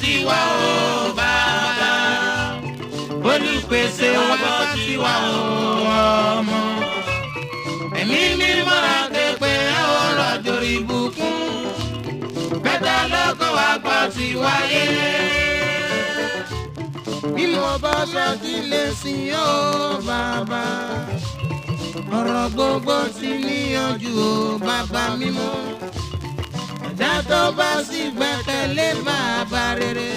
Tiwa o bàbá olùpèsè wọn tiwa o ọmọ ẹ̀mí mímọ́ akéèpé ọ̀rọ̀ àjòrì ìbùkún bẹ́tà lọ́kọ̀ wá gbọ́ tiwa yé. Bí mo bá ṣàtìlẹ́ sí o bàbá ọ̀rọ̀ gbogbo ti níyanjú o bàbá mímọ́. Tó bá sì gbẹ́kẹ̀lé bàbá rere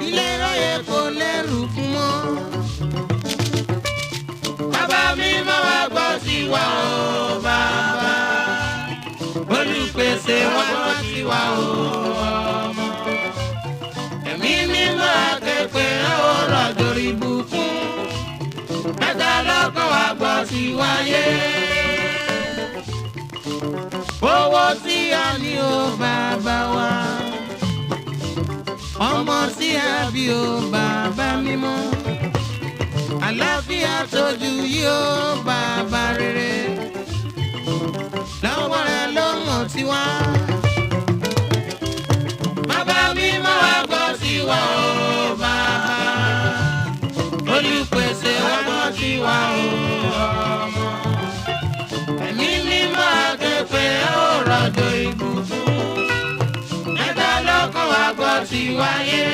ilé ráyè kò lẹ́rù fún mọ́. Bàbá mi máa wá gbọ́ tiwa o bàbá olùpèsè wá gbọ́ tiwa o ọmọ ẹ̀mí mímọ́ akéèpé ọ̀rọ̀ àjòrì ìbùkún mẹ́ta lọ́kàn wá gbọ́ tiwa yé. Owó tí a ní o bàbá wa ọmọ tí a bí o bàbá mímọ́ àlàáfíà tójú yìí o bàbá rere lọ́wọ́ rẹ ló mọ̀ tiwa. Bàbá mímọ́ wá gbọ́ tiwa o bàbá olùpèsè wá gbọ́ tiwa o ọmọ ẹ̀mí mímọ́ akéèpé ọ̀rọ̀ àjò ìbùkún mẹ́ta lọ́kàn wá gbọ́ tiwa yé.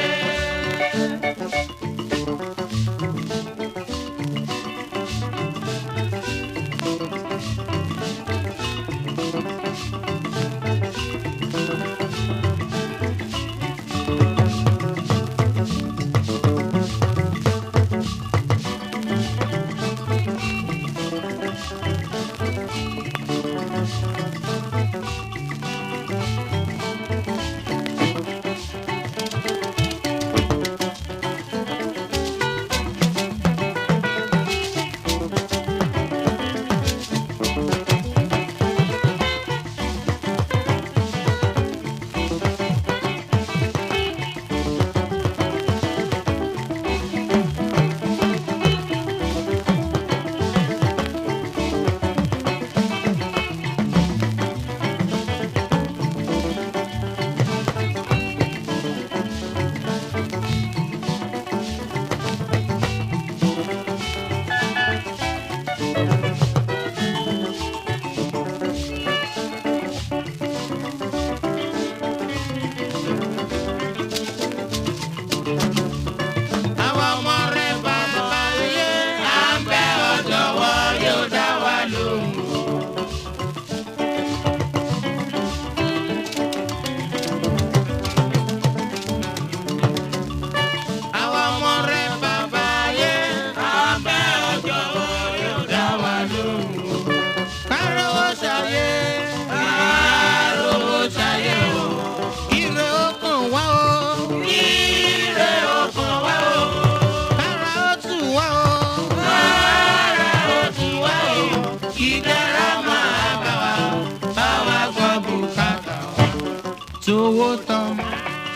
Tówó tán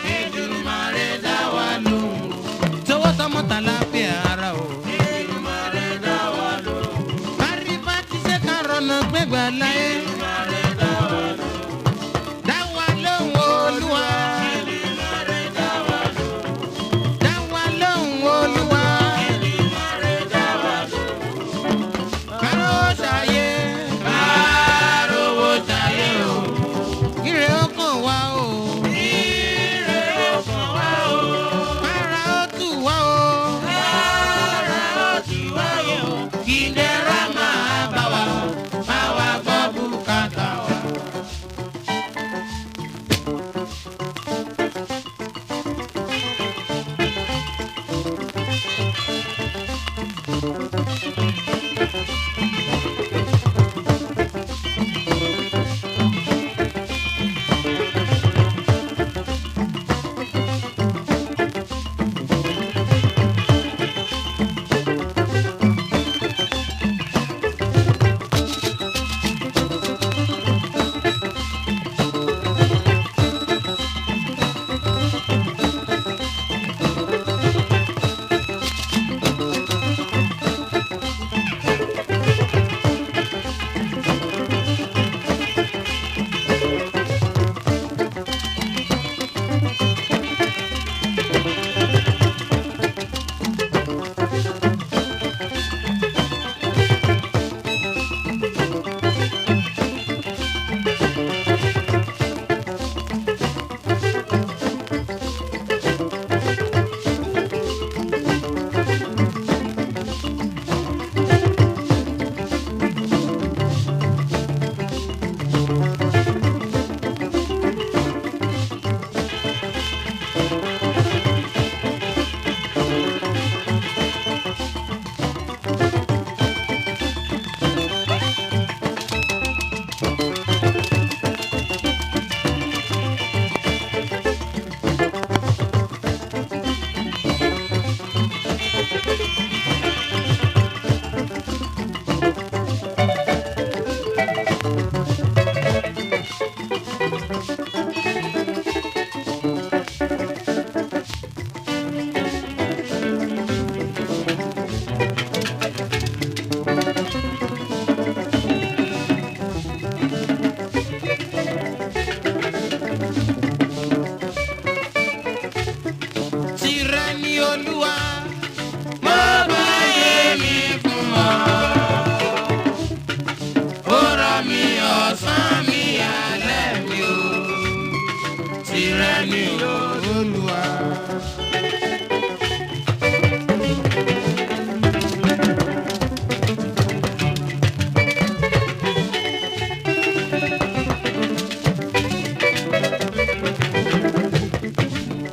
Èdùmàrè dá wa lóhùn. Tówó tán mọ́ta láfíà ara o. Èdùmàrè dá wa lóhùn. Kárí bá ti ṣe ká rọ̀nà gbégbá láyé. Èdùmàrè dá wa lóhùn. Dá wa lóhùn Olúwa. Èdùmàrè dá wa lóhùn. Dá wa lóhùn Olúwa. Èdùmàrè dá wa lóhùn. Káró ṣayé. Kárówó ṣayé o. Ire ọkàn wa o.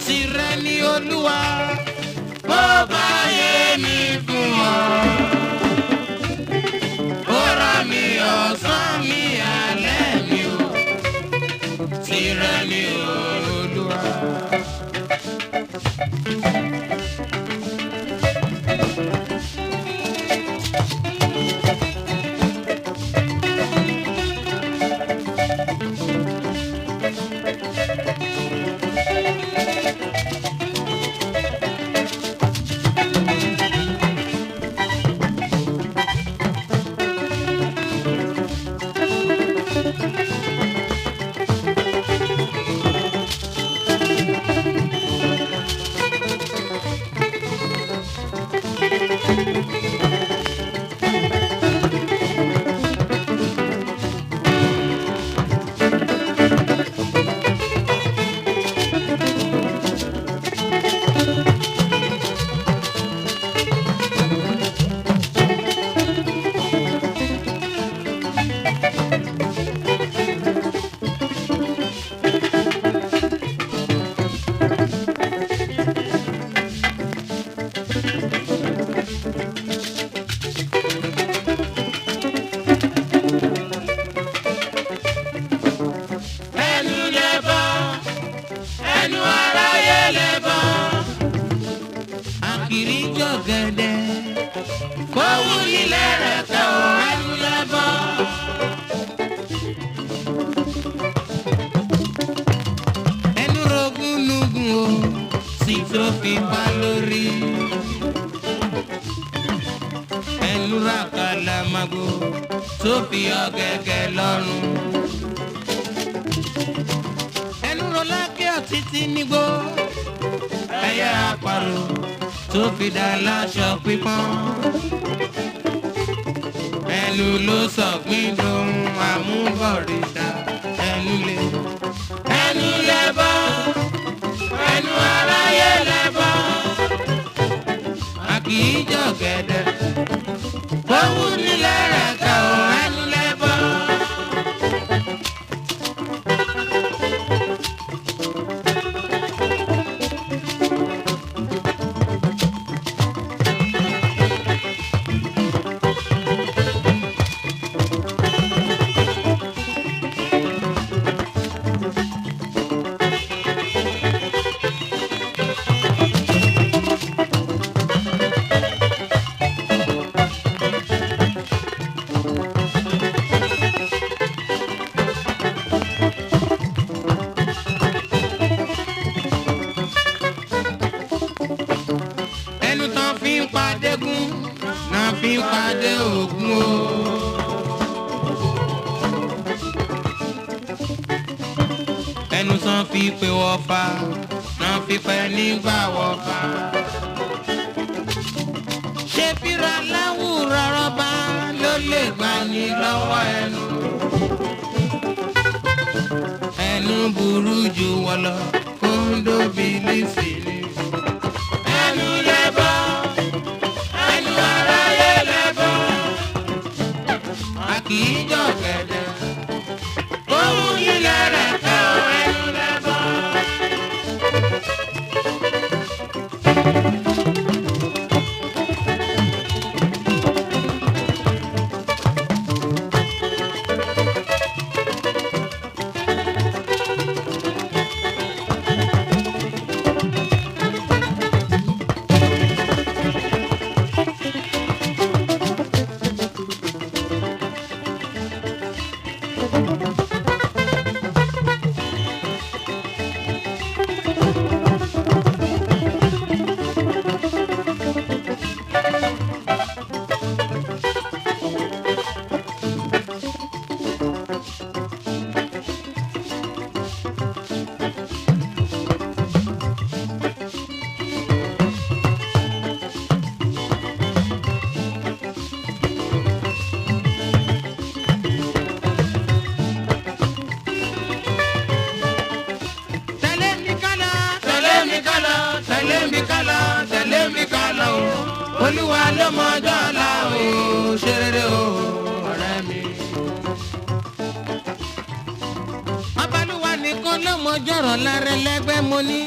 Tìrẹ ni Olúwa, bó bá yé mi fún ọ. Ó rọ̀ mí ọ̀sán mi alẹ́ mi o. Tìrẹ ni Olúwa. Sofia gẹ́gẹ́ lọ́rùn. Ẹnu rọlá kí ọtítí nígbó. Ẹyẹ àparò tó fi dá láṣọ pípọ́n. Ẹnu ló sọ̀gbìn dohun àmúbọ̀rìṣà. Ẹnu lè bọ́. Ẹnu aráyé lè bọ́. A kì í jọ gẹ̀dẹ̀. Owó nílẹ̀ rẹ̀ ká o, ẹnu lè bọ́. Pàdé Ògún o. Ẹnu sàn fi pé wọ́fà, náà fi pẹ́ nígbà wọ́fà. Ṣé fíra láwùrọ̀ rọ́bà ló lè gbà ní lọ́wọ́ ẹnu? Ẹnu burú jù wọ́n lọ, kóńdó bìlísì ni. Ẹnu lè bọ́. Kì í jọ gẹ̀dẹ̀, owó nílẹ̀ rẹ̀ ká o, ẹnu lè bọ́. Olúwa ló mọjọ́ ọ̀la o, ṣe rere o, ọ̀rẹ́ mi. ẹnìkan lọ́mọjọ́rọ̀ lára ẹlẹ́gbẹ́ mo ní.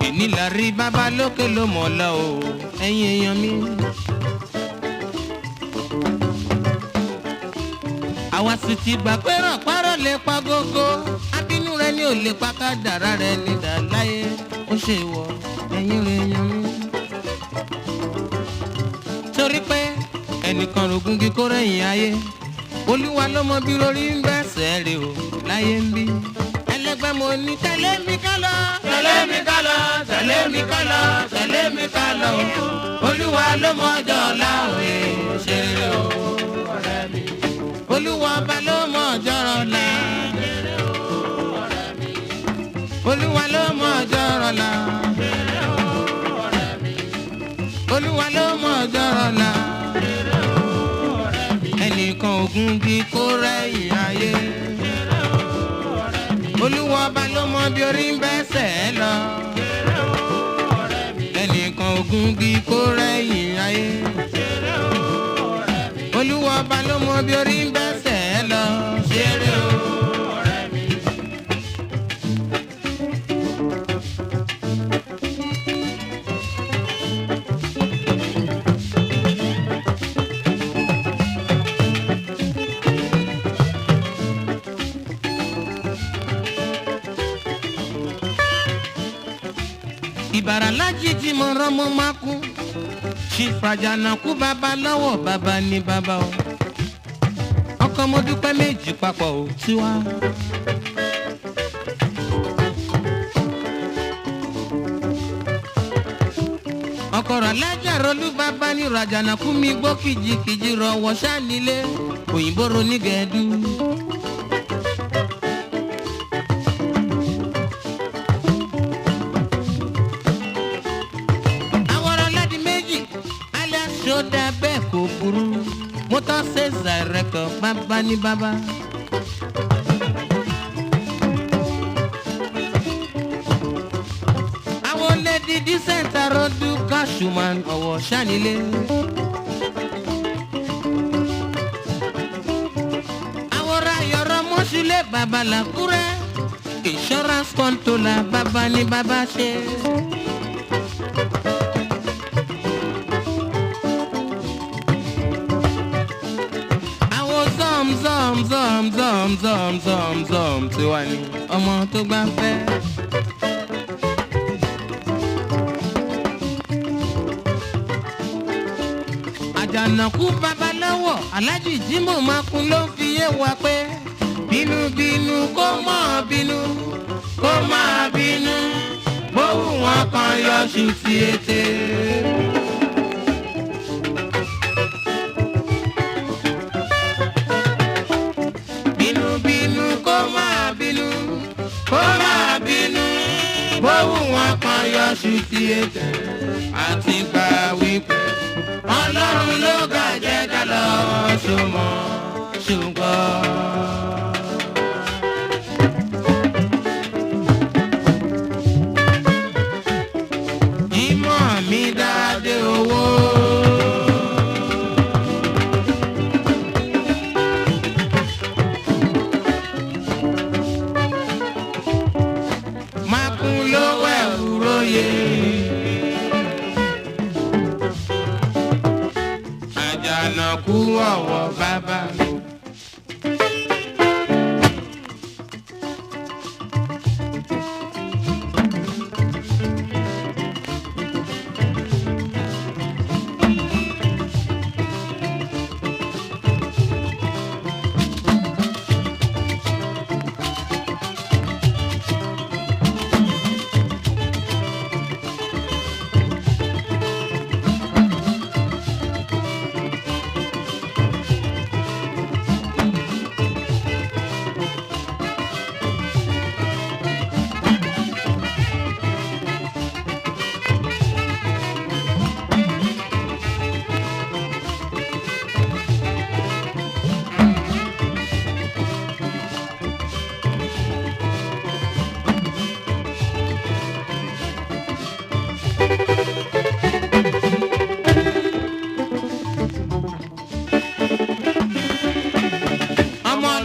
èní la rí bàbá lókè ló mọ̀ lọ o ẹ̀yin èèyàn mi. àwa sì ti gbà pé rànpárọ̀ lè pa gógó abínú rẹ ni ò lè pa ká dàrá rẹ nídà láyé ó ṣe wọ ẹ̀yin rẹ èèyàn mi. torí pé ẹnìkan rògùn kí kó rẹ̀yìn ayé olúwa ló mọ bí lórí ń bẹ́sẹ̀ rè o láyé ń bí. ẹlẹgbẹ́ mo ní tẹ̀lé mi ká lọ. tẹ̀lé mi ká lọ tẹ̀lé mi ká lọ tẹ̀lé mi ká lọ olúwa ló mọ ọjọ́ ọ̀la òye ṣe rere o ọ̀rẹ́ mi. olúwa ọba ló mọ ọjọ́ ọ̀la olúwa ló mọ ọjọ́ ọ̀la olúwa ló mọ ọjọ́ ọ̀la ẹnìkan ògùn bí kò rẹ̀yìn ayé olúwa ọba ló mọ bí orí ń bẹ́sẹ̀ lọ ẹnìkan ògùn bí kò rẹ̀yìn ayé olúwa ọba ló mọ bí orí ń bẹ́sẹ̀ lọ ṣeré o. ìbàrà lájijì mo rán mo máa kú ṣìfàjànà kú bàbá lọ́wọ́ bàbá ní bàbá o ọkọ mo dúpẹ́ méjì papọ̀ ò tiwa. ọkọ rà lájà rolú bàbá ní ràjànà kú mi gbó kìjìkìjì rọwọ́ ṣáà nílé òyìnbó ronígẹ̀ẹ́dú. Ṣódà bẹ́ẹ̀ kò burú mo tán ṣe zàrẹ́kọ̀ bàbá ní bàbá. àwọn olè dídí sẹ́ńtà rọ́dú Cashman ọ̀wọ̀ ṣánilé. àwọn rayọ̀rọ̀ mọ́ṣúlẹ̀ bàbá làkúrẹ́ insurance controller bàbá ní bàbá ṣe. zom tiwa ni ọmọ tó gbà fẹ́. àjànàkú babaláwo aláàjì Jímọ̀ Makun ló fi yé wa pé bínúbínú kó má bínú kó má bínú bówù wọn kan yọ sí ti ètè. bówù wọn kan yọ ṣùtì ètè àti gbà wípé ọlọ́run ló gàjẹ́ ká lọ ṣùmọ̀ ṣùgbọ́n. ìmọ̀ mi dáadé owó. Àjànàkú ọ̀wọ̀ bàbá mi.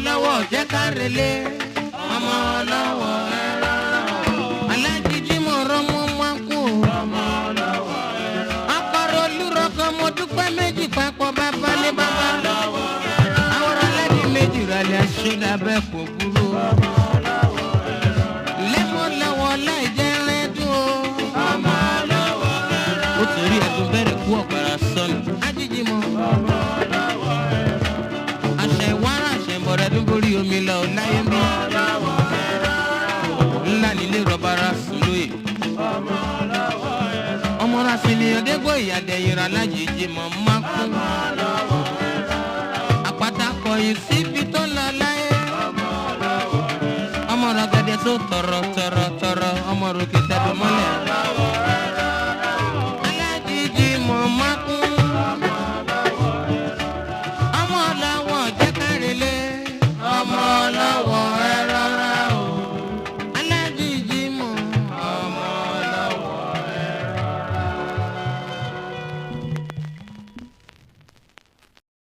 lọ́wọ́ jẹ́ ká relé ọmọ lọ́wọ́ ẹ̀rọ alájíjí mo rọ́mú wọn kú akọrọ olùrọ̀kọ mo dúpẹ́ méjì papọ̀ bàbá ní bàbá àwòrán lẹ́dí méjì rálẹ̀ ṣọ́dà bẹ́ẹ̀ kò burú lẹ́mọ̀ lọ́wọ́ láì jẹ́ rẹ́dùn ó torí ẹ̀dùn bẹ̀rẹ̀ kú ọ̀pára sọ́nù ajíjí mo àṣẹ ìwárà àṣẹ ìbọ̀rẹ̀ dún borí omi lọ láyé mi ńlá nílé rọ̀bàrà sùn lóye ọmọ ra sí ni ọdẹ́gbọ́ ìyàdẹ̀yìn rà lájèjì mọ̀ máa kú àpáta kọ̀yìn síbi tó lọ láyé ọmọ rà gẹ́gẹ́ tó tọrọ ọmọ ròkè tẹ́bí mọ́lẹ̀.